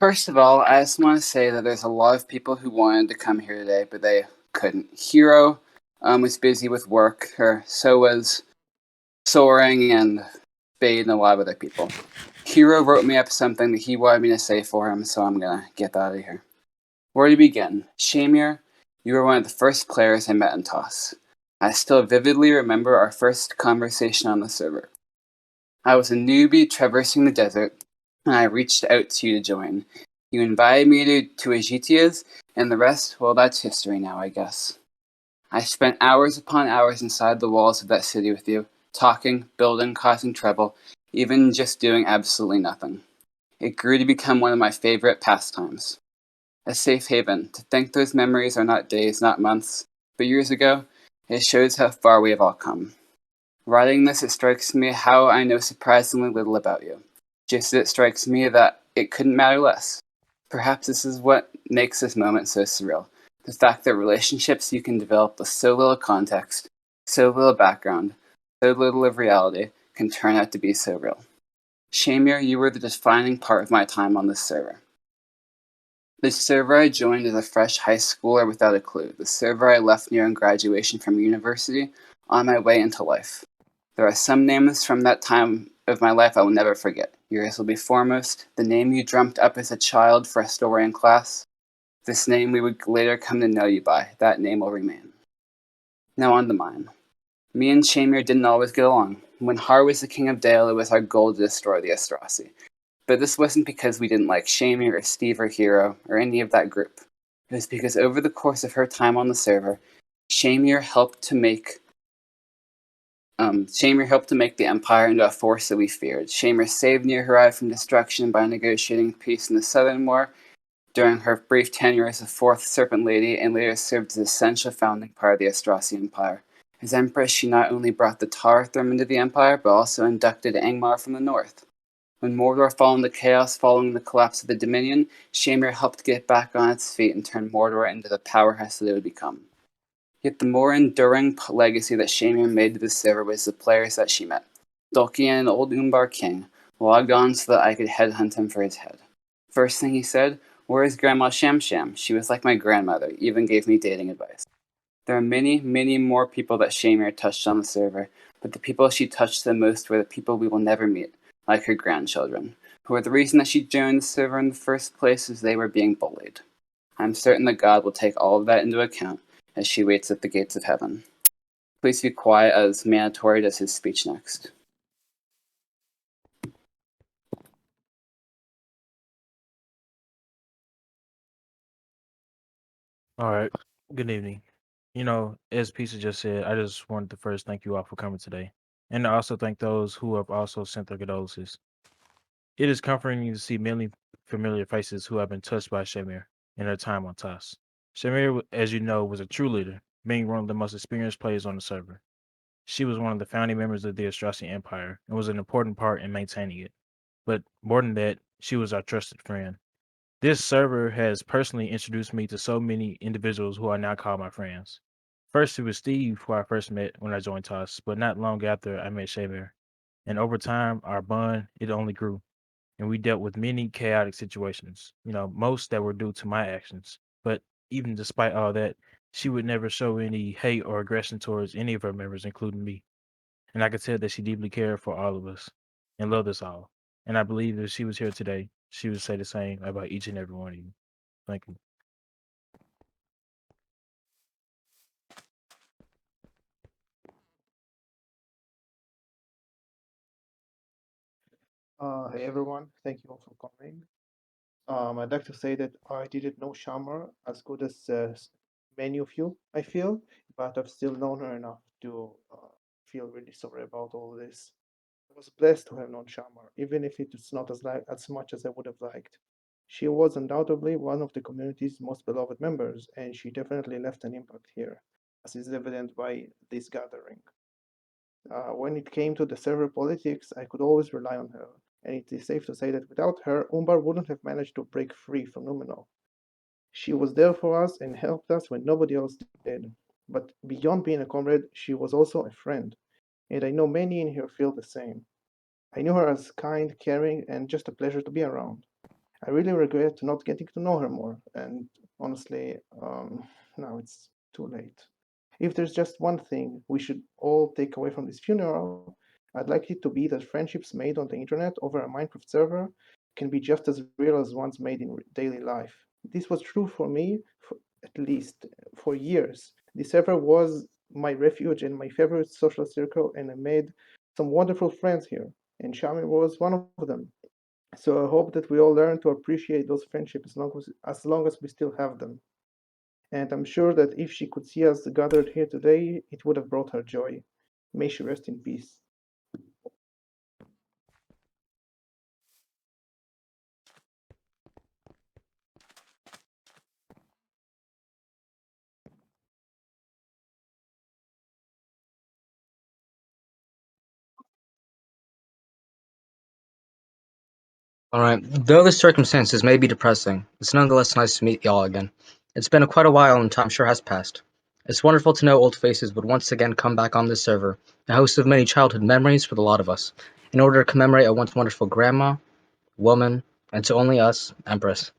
First of all, I just want to say that there's a lot of people who wanted to come here today, but they couldn't. Hero was busy with work, or so was Soaring and Spade and a lot of other people. Hero wrote me up something that he wanted me to say for him, so I'm gonna get that out of here. Where to begin? Shamier, you were one of the first players I met in Toss. I still vividly remember our first conversation on the server. I was a newbie traversing the desert, and I reached out to you to join. You invited me to Ajitia's, and the rest, well, that's history now, I guess. I spent hours upon hours inside the walls of that city with you, talking, building, causing trouble, even just doing absolutely nothing. It grew to become one of my favorite pastimes. A safe haven. To think those memories are not days, not months, but years ago, it shows how far we have all come. Writing this, it strikes me how I know surprisingly little about you. Just as it strikes me that it couldn't matter less. Perhaps this is what makes this moment so surreal. The fact that relationships you can develop with so little context, so little background, so little of reality can turn out to be so real. Shamier, you were the defining part of my time on this server. The server I joined as a fresh high schooler without a clue. The server I left nearing graduation from university on my way into life. There are some names from that time of my life I will never forget. Yours will be foremost, the name you dreamt up as a child for a story in class. This name we would later come to know you by. That name will remain. Now on to mine. Me and Shamier didn't always get along. When Har was the king of Dale, it was our goal to destroy the Astrasi. But this wasn't because we didn't like Shamier or Steve or Hero or any of that group. It was because over the course of her time on the server, Shamier helped to make the Empire into a force that we feared. Shamier saved Near Horizon from destruction by negotiating peace in the Southern War during her brief tenure as the Fourth Serpent Lady, and later served as an essential founding part of the Astrasi Empire. As Empress, she not only brought the Tarathrm into the Empire, but also inducted Angmar from the north. When Mordor fell into chaos following the collapse of the Dominion, Shamier helped get it back on its feet and turn Mordor into the powerhouse that it would become. Yet the more enduring legacy that Shamier made to the server was the players that she met. Dulcian, an old Umbar king, logged on so that I could headhunt him for his head. First thing he said, "Where is Grandma Shamsham? She was like my grandmother, even gave me dating advice." There are many, many more people that Shamier touched on the server, but the people she touched the most were the people we will never meet, like her grandchildren, who were the reason that she joined the server in the first place as they were being bullied. I'm certain that God will take all of that into account as she waits at the gates of heaven. Please be quiet as Mandatory does his speech next. All right. Good evening. As Pisa just said, I just wanted to first thank you all for coming today, and I also thank those who have also sent their condolences. It is comforting to see many familiar faces who have been touched by Shamir in her time on TAS. Shamir, as you know, was a true leader, being one of the most experienced players on the server. She was one of the founding members of the Astrasian Empire and was an important part in maintaining it. But more than that, she was our trusted friend. This server has personally introduced me to so many individuals who are now called my friends. First, it was Steve, who I first met when I joined TOS, but not long after I met Shaver. And over time, our bond, it only grew. And we dealt with many chaotic situations, most that were due to my actions. But even despite all that, she would never show any hate or aggression towards any of her members, including me. And I could tell that she deeply cared for all of us and loved us all. And I believe if she was here today, she would say the same about each and every one of you. Thank you. Hey everyone, thank you all for coming. I'd like to say that I didn't know Shamar as good as many of you, I feel, but I've still known her enough to feel really sorry about all this. I was blessed to have known Shamar, even if it's not as much as I would have liked. She was undoubtedly one of the community's most beloved members, and she definitely left an impact here, as is evident by this gathering. When it came to the server politics, I could always rely on her, and it is safe to say that without her, Umbar wouldn't have managed to break free from Numenor. She was there for us and helped us when nobody else did. But beyond being a comrade, she was also a friend, and I know many in here feel the same. I knew her as kind, caring, and just a pleasure to be around. I really regret not getting to know her more, and honestly, now it's too late. If there's just one thing we should all take away from this funeral, I'd like it to be that friendships made on the internet over a Minecraft server can be just as real as ones made in daily life. This was true for me, for, at least for years. The server was my refuge and my favorite social circle, and I made some wonderful friends here, and Shami was one of them. So I hope that we all learn to appreciate those friendships as long as we still have them. And I'm sure that if she could see us gathered here today, it would have brought her joy. May she rest in peace. Alright, though the circumstances may be depressing, it's nonetheless nice to meet y'all again. It's been quite a while and time sure has passed. It's wonderful to know old faces would once again come back on this server, a host of many childhood memories for the lot of us, in order to commemorate a once wonderful grandma, woman, and to only us, Empress.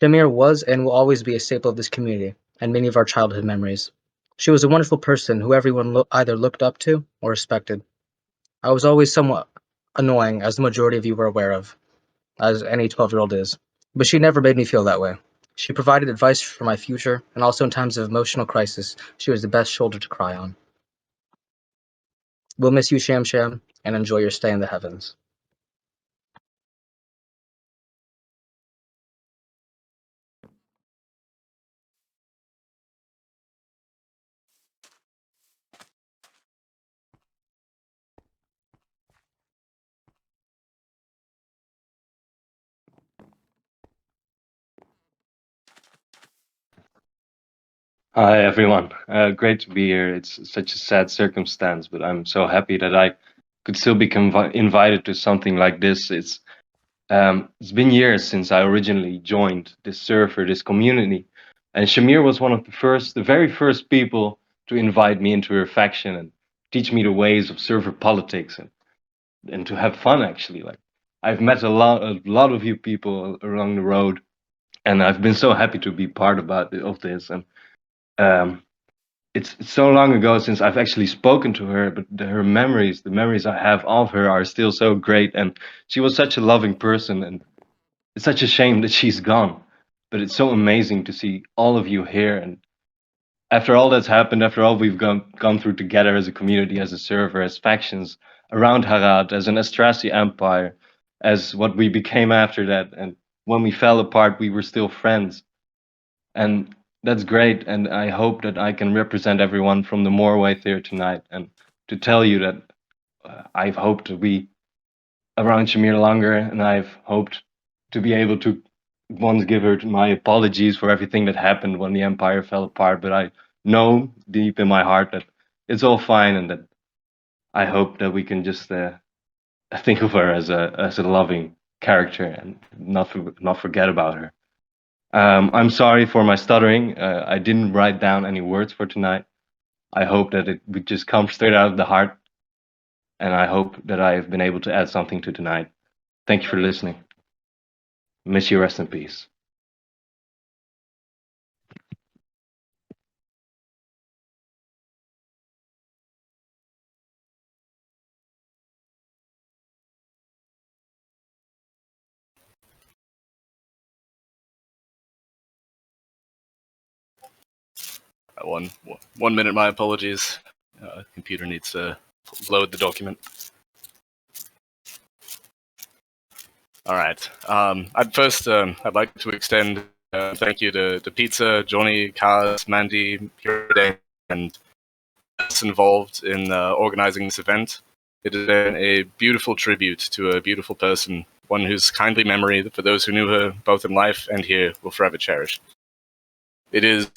Shamiir was and will always be a staple of this community, and many of our childhood memories. She was a wonderful person who everyone either looked up to or respected. I was always somewhat annoying, as the majority of you were aware of, as any 12-year-old is. But she never made me feel that way. She provided advice for my future, and also in times of emotional crisis, she was the best shoulder to cry on. We'll miss you, Sham Sham, and enjoy your stay in the heavens. Hi everyone. Great to be here. It's such a sad circumstance, but I'm so happy that I could still be invited to something like this. It's been years since I originally joined this server, this community, and Shamiir was one of the very first people to invite me into her faction and teach me the ways of server politics and to have fun actually. Like I've met a lot of you people along the road, and I've been so happy to be part of this and. Um, it's so long ago since I've actually spoken to her, but her memories, the memories I have of her, are still so great. And she was such a loving person, and it's such a shame that she's gone. But it's so amazing to see all of you here. And after all that's happened, after all we've gone through together as a community, as a server, as factions around Harad, as an Astrasi empire, as what we became after that, and when we fell apart, we were still friends. And that's great. And I hope that I can represent everyone from the Morway here tonight and to tell you that I've hoped to be around Shamier longer, and I've hoped to be able to once give her my apologies for everything that happened when the Empire fell apart. But I know deep in my heart that it's all fine, and that I hope that we can just think of her as a loving character and not forget about her. I'm sorry for my stuttering. I didn't write down any words for tonight. I hope that it would just come straight out of the heart, and I hope that I have been able to add something to tonight. Thank you for listening. Miss you, rest in peace. One minute. My apologies. Computer needs to load the document. All right. I'd like to extend thank you to Pizza, Johnny, Kaz, Mandy, Pure and us involved in organizing this event. It has been a beautiful tribute to a beautiful person, one whose kindly memory, for those who knew her both in life and here, will forever cherish. It is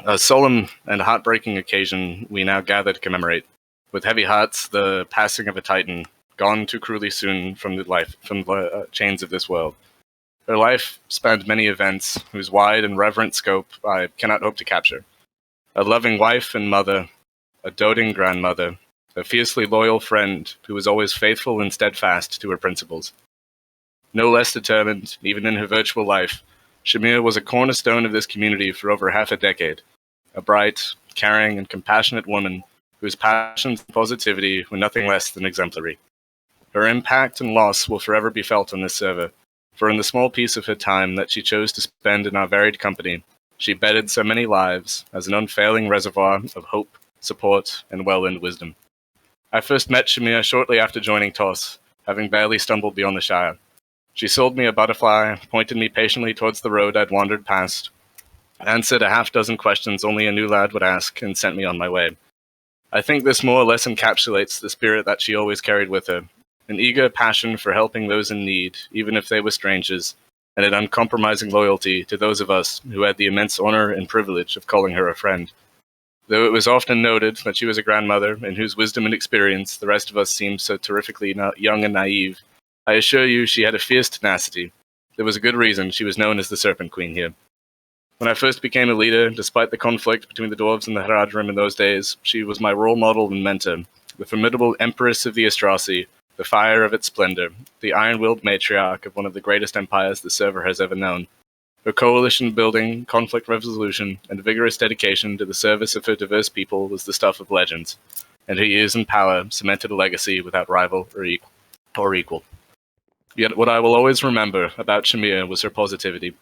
a solemn and heartbreaking occasion we now gather to commemorate. With heavy hearts, the passing of a Titan, gone too cruelly soon from the chains of this world. Her life spanned many events whose wide and reverent scope I cannot hope to capture. A loving wife and mother, a doting grandmother, a fiercely loyal friend who was always faithful and steadfast to her principles. No less determined, even in her virtual life, Shamiir was a cornerstone of this community for over half a decade. A bright, caring, and compassionate woman whose passions and positivity were nothing less than exemplary. Her impact and loss will forever be felt on this server, for in the small piece of her time that she chose to spend in our varied company, she bedded so many lives as an unfailing reservoir of hope, support, and well-earned wisdom. I first met Shamiir shortly after joining TOS, having barely stumbled beyond the Shire. She sold me a butterfly, pointed me patiently towards the road I'd wandered past, answered a half-dozen questions only a new lad would ask, and sent me on my way. I think this more or less encapsulates the spirit that she always carried with her, an eager passion for helping those in need, even if they were strangers, and an uncompromising loyalty to those of us who had the immense honor and privilege of calling her a friend. Though it was often noted that she was a grandmother in whose wisdom and experience the rest of us seemed so terrifically young and naive, I assure you she had a fierce tenacity. There was a good reason she was known as the Serpent Queen here. When I first became a leader, despite the conflict between the dwarves and the Haradrim in those days, she was my role model and mentor, the formidable Empress of the Astrasi, the fire of its splendor, the iron-willed matriarch of one of the greatest empires the server has ever known. Her coalition building, conflict resolution, and vigorous dedication to the service of her diverse people was the stuff of legends, and her years in power cemented a legacy without rival or equal. Yet what I will always remember about Shamiir was her positivity.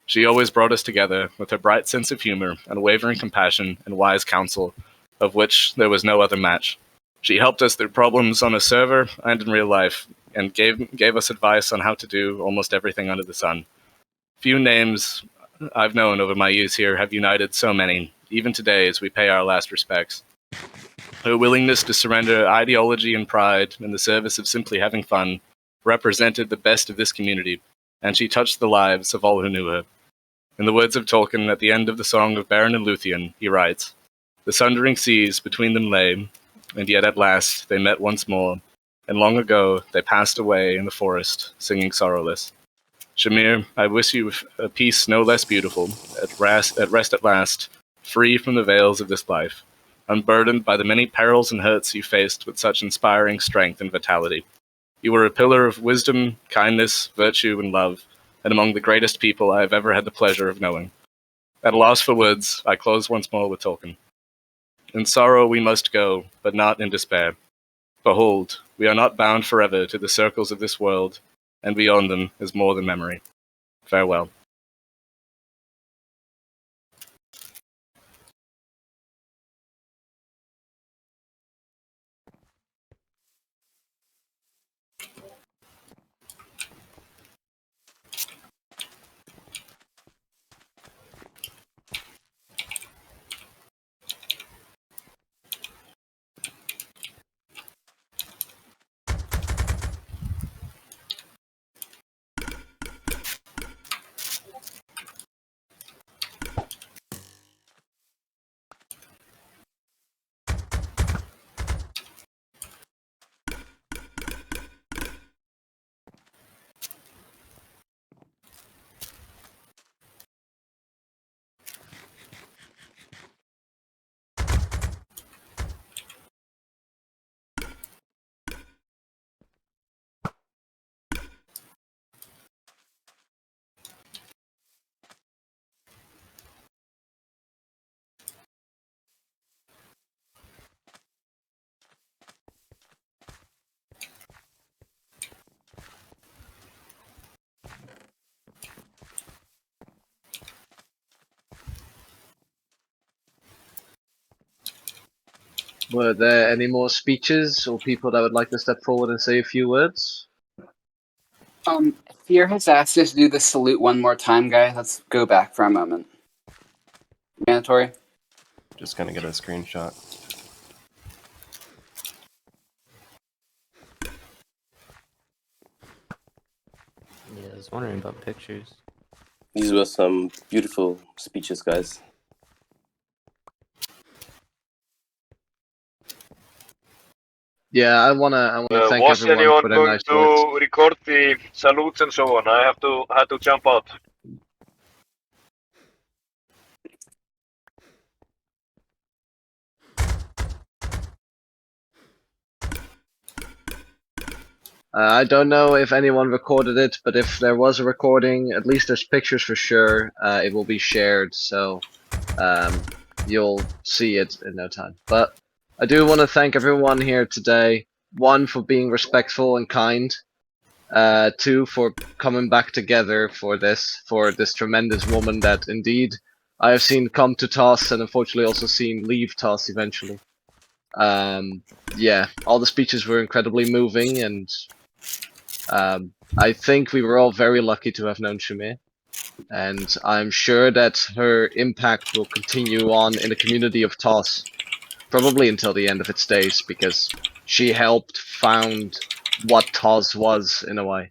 She always brought us together with her bright sense of humor, unwavering compassion, and wise counsel, of which there was no other match. She helped us through problems on a server and in real life, and gave us advice on how to do almost everything under the sun. Few names I've known over my years here have united so many, even today as we pay our last respects. Her willingness to surrender ideology and pride in the service of simply having fun represented the best of this community, and she touched the lives of all who knew her. In the words of Tolkien at the end of the Song of Beren and Luthien, he writes, "The sundering seas between them lay, and yet at last they met once more, and long ago they passed away in the forest, singing sorrowless." Shamiir, I wish you a peace no less beautiful, at rest at last, free from the veils of this life, unburdened by the many perils and hurts you faced with such inspiring strength and vitality. You were a pillar of wisdom, kindness, virtue, and love, and among the greatest people I have ever had the pleasure of knowing. At a loss for words, I close once more with Tolkien. In sorrow we must go, but not in despair. Behold, we are not bound forever to the circles of this world, and beyond them is more than memory. Farewell. Were there any more speeches or people that would like to step forward and say a few words? Fear has asked us to do the salute one more time, guys. Let's go back for a moment. Mandatory. Just gonna get a screenshot. Yeah, I was wondering about pictures. These were some beautiful speeches, guys. Yeah, I wanna thank Was everyone anyone for their going nice to words. record the salutes and so on? I had to jump out. I don't know if anyone recorded it, but if there was a recording, at least there's pictures for sure. It will be shared, so you'll see it in no time. But I do want to thank everyone here today. One, for being respectful and kind. Two, for coming back together for this tremendous woman that indeed I have seen come to TOS and unfortunately also seen leave TOS eventually. Yeah, all the speeches were incredibly moving, and I think we were all very lucky to have known Shamiir. And I'm sure that her impact will continue on in the community of TOS, probably until the end of its days, because she helped found what TOS was in a way.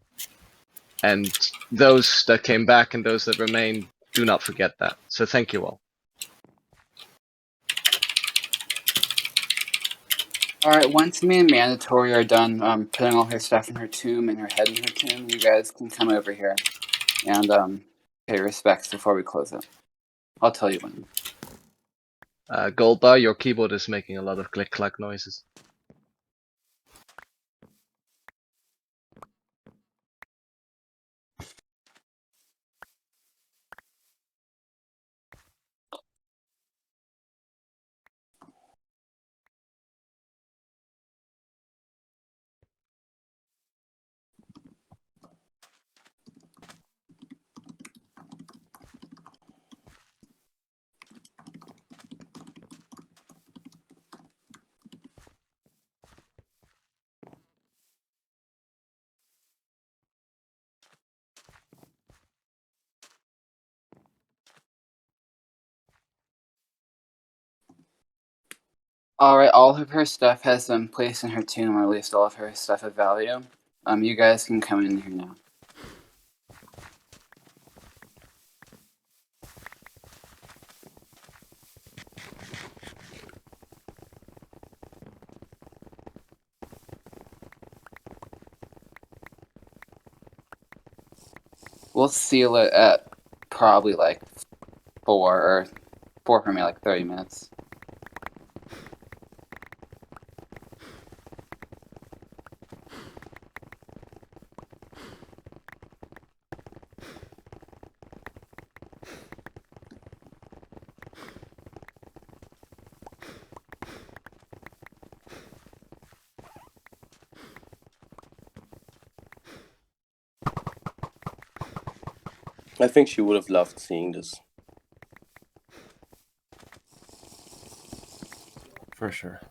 And those that came back and those that remain, do not forget that. So thank you all. Alright, once me and Mandatory are done putting all her stuff in her tomb and her head in her tomb, you guys can come over here and pay respects before we close it. I'll tell you when. Goldbar, your keyboard is making a lot of click-clack noises. Alright, all of her stuff has been placed in her tomb, or at least all of her stuff of value. You guys can come in here now. We'll seal it at probably like 4 for me, like 30 minutes. I think she would have loved seeing this. For sure.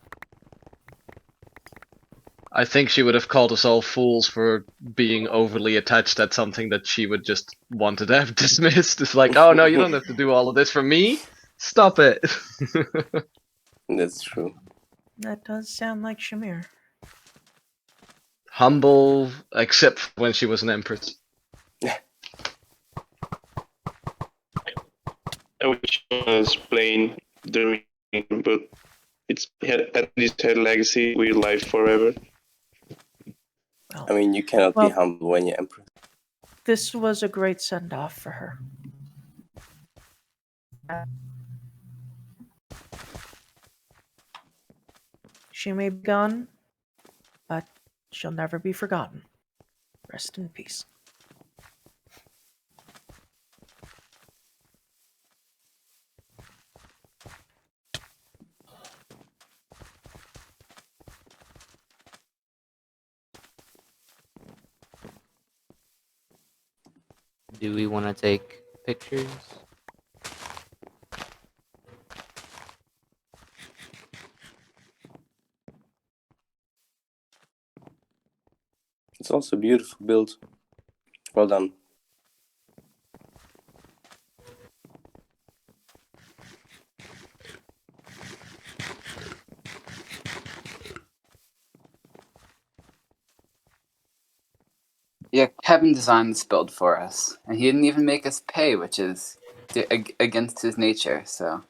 I think she would have called us all fools for being overly attached at something that she would just wanted to have dismissed. It's like, oh no, you don't have to do all of this for me. Stop it. That's true. That does sound like Shamiir. Humble, except when she was an empress. I wish it was plain the ring, but it's at least had legacy with life forever. I mean, you cannot be humble when you're emperor. This was a great send-off for her. She may be gone, but she'll never be forgotten. Rest in peace. Do we want to take pictures? It's also a beautiful build. Well done. Yeah, Kevin designed this build for us, and he didn't even make us pay, which is against his nature, so